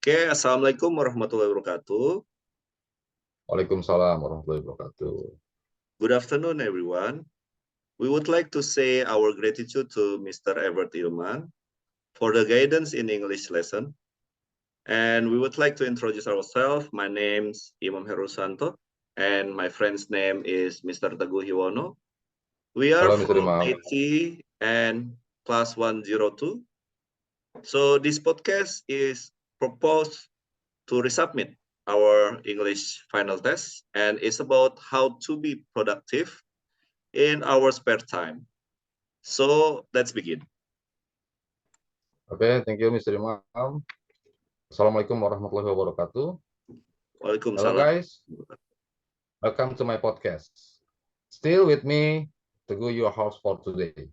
Oke, Assalamualaikum warahmatullahi wabarakatuh. Waalaikumsalam warahmatullahi wabarakatuh. Good afternoon, everyone. We would like to say our gratitude to Mr. Everett Ilman for the guidance in English lesson. And we would like to introduce ourselves. My name's Imam Herusanto, and my friend's name is Mr. Teguh Hiwono. We are Halo Mr. from Imam. IT and class 102. So this podcast is proposed to resubmit our English final test, and it's about how to be productive in our spare time. So let's begin. Oke, thank you Mr. Imam. Assalamualaikum warahmatullahi wabarakatuh. Hello Waalaikumsalam. guys, welcome to my podcast. Still with me, Teguh, your host for today.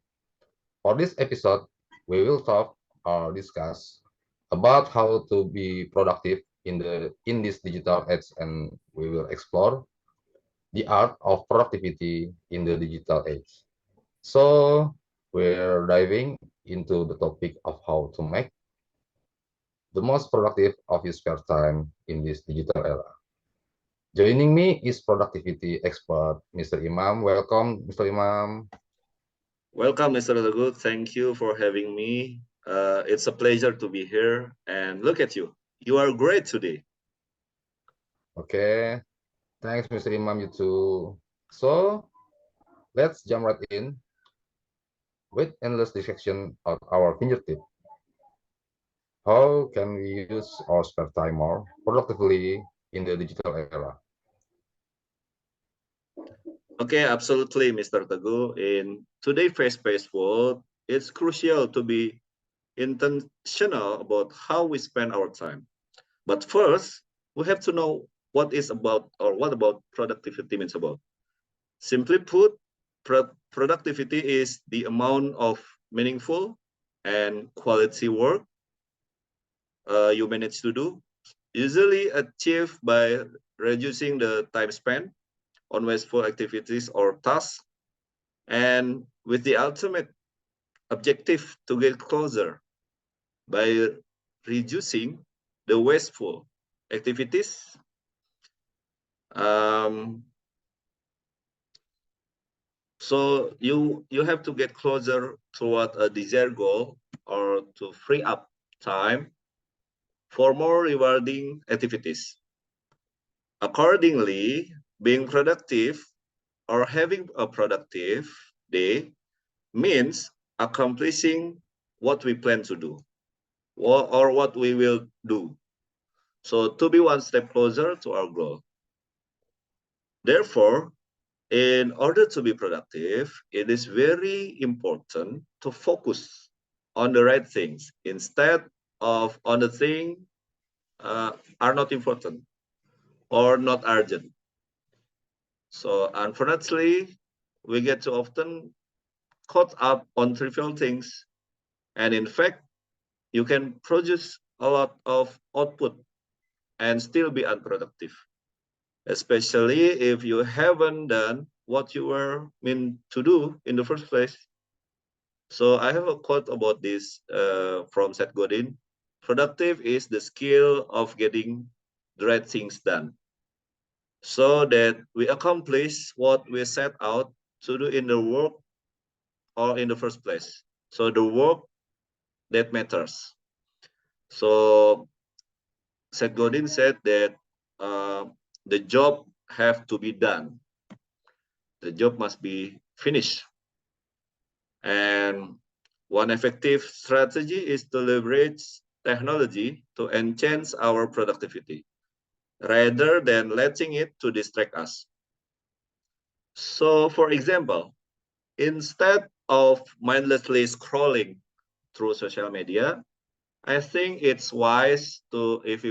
For this episode, we will talk or discuss about how to be productive in this digital age, and we will explore the art of productivity in the digital age. So we're diving into the topic of how to make the most productive of your spare time in this digital era. Joining me is productivity expert Mr. Imam. Welcome, Mr. Imam. Welcome, Mr. Teguh. Thank you for having me. It's a pleasure to be here. And look at you. You are great today. Okay, thanks, Mr. Imam. You too. So let's jump right in with endless distraction at our fingertip. How can we use our spare time more productively in the digital era? Okay, absolutely, Mr. Teguh. In today's fast-paced world, it's crucial to be intentional about how we spend our time. But first, we have to know what is about or what about productivity means about. Simply put, productivity is the amount of meaningful and quality work you manage to do, usually achieved by reducing the time spent on wasteful activities or tasks, and with the ultimate objective to get closer by reducing the wasteful activities. Um, so you have to get closer toward a desired goal or to free up time for more rewarding activities. Accordingly, being productive or having a productive day means accomplishing what we plan to do or what we will do. So to be one step closer to our goal. Therefore, in order to be productive, it is very important to focus on the right things instead of on the things are not important or not urgent. So unfortunately, we get too often caught up on trivial things. And in fact, you can produce a lot of output and still be unproductive, especially if you haven't done what you were meant to do in the first place. So I have a quote about this from Seth Godin. Productive is the skill of getting the right things done so that we accomplish what we set out to do in the work or in the first place. So the work that matters. So Seth Godin said that the job have to be done. The job must be finished. And one effective strategy is to leverage technology to enhance our productivity rather than letting it to distract us. So for example, instead of mindlessly scrolling through social media, I think it's wise to, if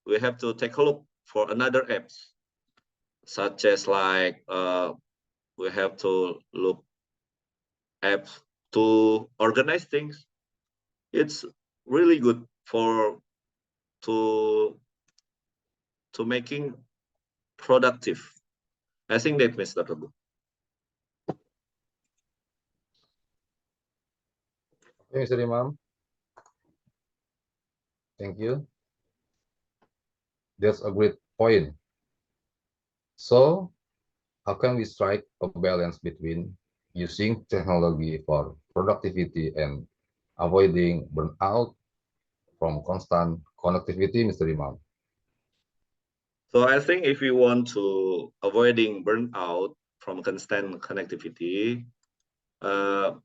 we have to take a look for another apps, such as like we have to look apps to organize things. It's really good for to making productive. I think that, Mr. Teguh. Okay, Mr. Imam. Thank you. That's a great point. So, how can we strike a balance between using technology for productivity and avoiding burnout from constant connectivity, Mr. Imam? So I think if we want to avoiding burnout from constant connectivity, uh,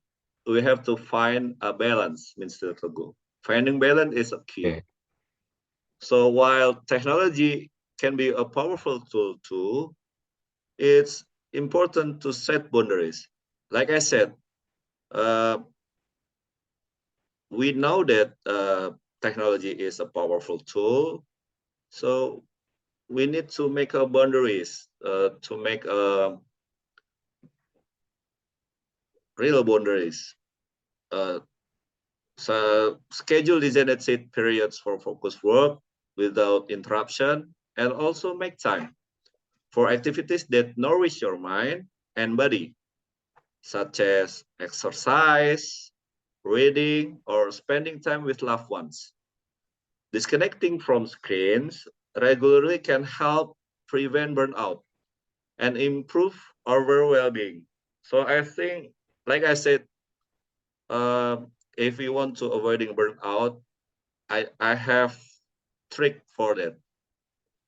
we have to find a balance, Mr. Teguh. Finding balance is a key. Okay. So while technology can be a powerful tool too, it's important to set boundaries. Like I said, uh, we know that technology is a powerful tool, so we need to make our boundaries, to make real boundaries. Uh, so schedule designated periods for focused work without interruption, and also make time for activities that nourish your mind and body, such as exercise, reading, or spending time with loved ones. Disconnecting from screens regularly can help prevent burnout and improve our well-being. So I think, like I said, if you want to avoiding burnout, I have trick for that.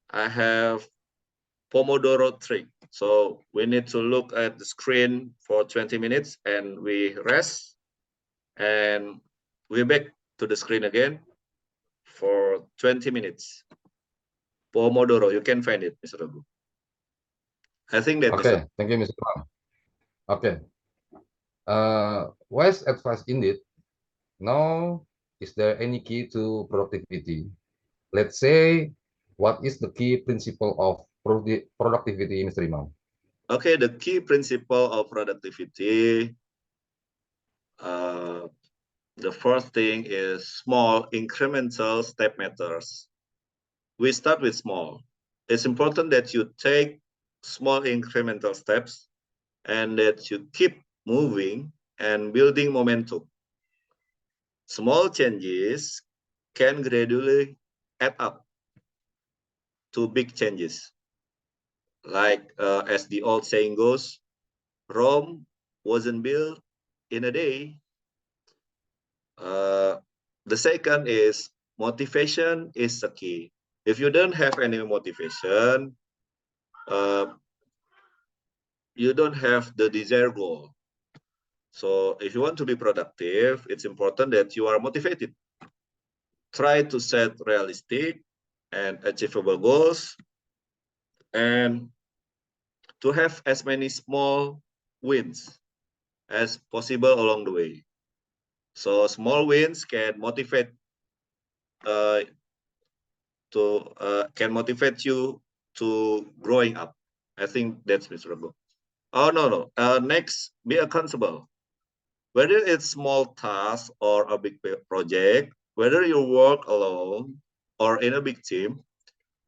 I have Pomodoro trick. So we need to look at the screen for 20 minutes and we rest and we back to the screen again for 20 minutes. Pomodoro, you can find it, Mr. Ragu. I think that, Mr. Okay. Thank you, Mr. Imam. Okay. Wise advice indeed. Now, is there any key to productivity? Let's say, what is the key principle of productivity, Mr. Imam? Okay, the key principle of productivity, uh, the first thing is small incremental step matters. We start with small. It's important that you take small incremental steps and that you keep moving and building momentum. Small changes can gradually add up to big changes. Like as the old saying goes, Rome wasn't built in a day. Uh, the second is motivation is the key. If you don't have any motivation, uh, you don't have the desired goal. So if you want to be productive, it's important that you are motivated. Try to set realistic and achievable goals and to have as many small wins as possible along the way. So small wins can motivate uh, can motivate you to growing up. I think that's miserable. Oh no. Next, be accountable. Whether it's small task or a big project, whether you work alone or in a big team,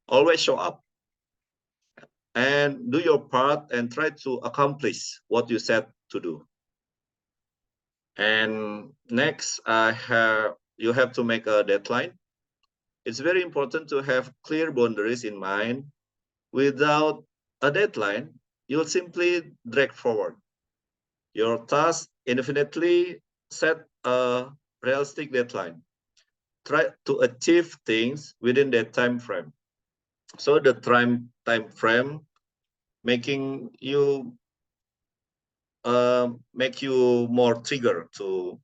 always show up and do your part and try to accomplish what you set to do. And next, you have to make a deadline. It's very important to have clear boundaries in mind. Without a deadline, you'll simply drag forward. Your task infinitely set a realistic deadline. Try to achieve things within that time frame. So the time frame making you make you more trigger to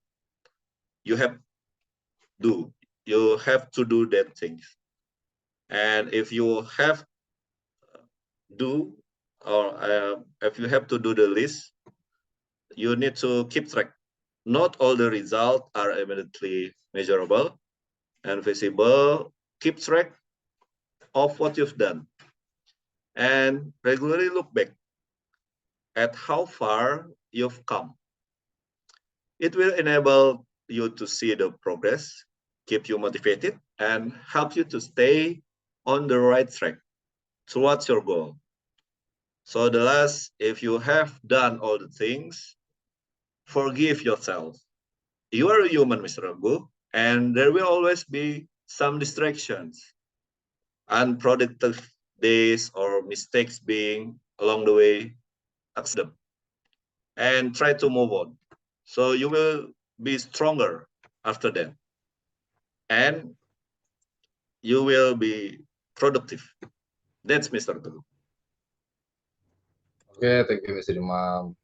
you have do you have to do that things. And if you have do or if you have to do the list, you need to keep track. Not all the results are immediately measurable and visible. Keep track of what you've done and regularly look back at how far you've come. It will enable you to see the progress, keep you motivated, and help you to stay on the right track towards your goal. So the last, if you have done all the things, forgive yourself. You are a human, Mr. Ragu, and there will always be some distractions, unproductive days or mistakes being along the way, accept them and try to move on. So you will be stronger after that. And you will be productive. That's Mr. Teguh. Okay, thank you, Mr. Imam.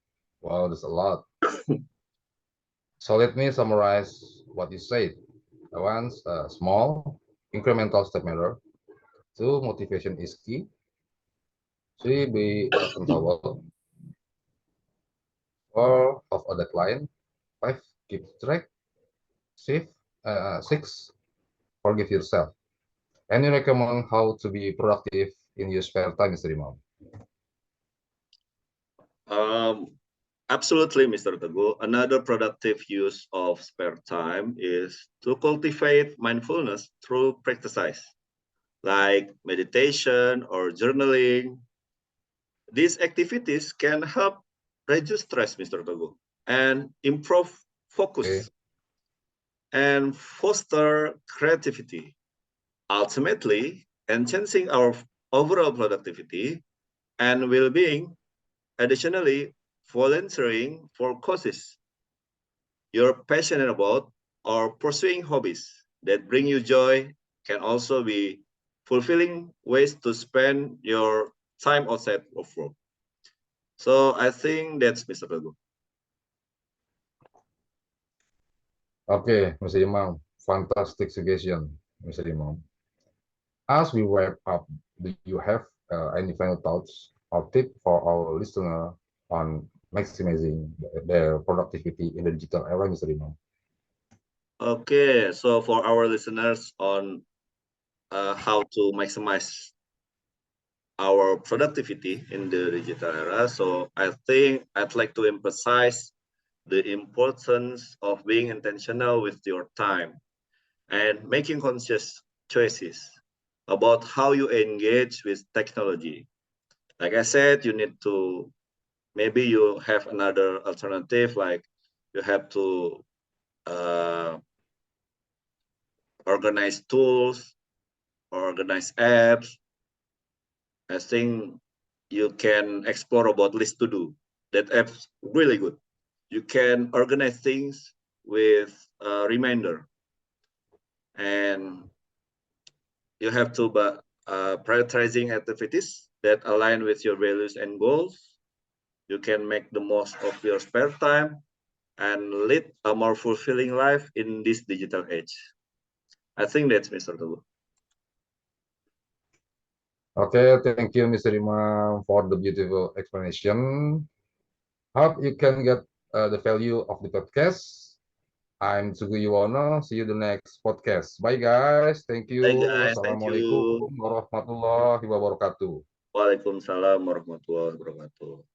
Wow, there's a lot. So let me summarize what you said. One, small, incremental step matter. Two, motivation is key. Three, be accountable. Four, have a deadline. Five, keep track. Six, forgive yourself. And you recommend how to be productive in your spare time, Mr. Imam? Absolutely, Mr. Teguh. Another productive use of spare time is to cultivate mindfulness through practice, like meditation or journaling. These activities can help reduce stress, Mr. Teguh, and improve Okay. focus and foster creativity, ultimately enhancing our overall productivity and well-being. Additionally, volunteering for causes you're passionate about or pursuing hobbies that bring you joy can also be fulfilling ways to spend your time outside of work. So I think that's Mr. Teguh. Okay, Mr. Imam. Fantastic suggestion, Mr. Imam. As we wrap up, do you have any final thoughts or tip for our listener on maximizing their productivity in the digital era, Mr. Imam? Okay, so for our listeners on how to maximize our productivity in the digital era, so I think I'd like to emphasize the importance of being intentional with your time and making conscious choices about how you engage with technology. Like I said, you need to, maybe you have another alternative, like you have to uh, organize tools, organize apps. I think you can explore about list to do. That app's really good. You can organize things with a reminder, and you have to prioritizing activities that align with your values and goals. You can make the most of your spare time and lead a more fulfilling life in this digital age. I think that's Mr. Teguh. Okay, thank you, Mr. Imam, for the beautiful explanation. Hope you can get the value of the podcast. I'm Sugu Yuwono. See you the next podcast. Bye, guys. Thank Bye you. guys, thank Wassalamualaikum you. warahmatullahi wabarakatuh. Waalaikumsalam warahmatullahi wabarakatuh.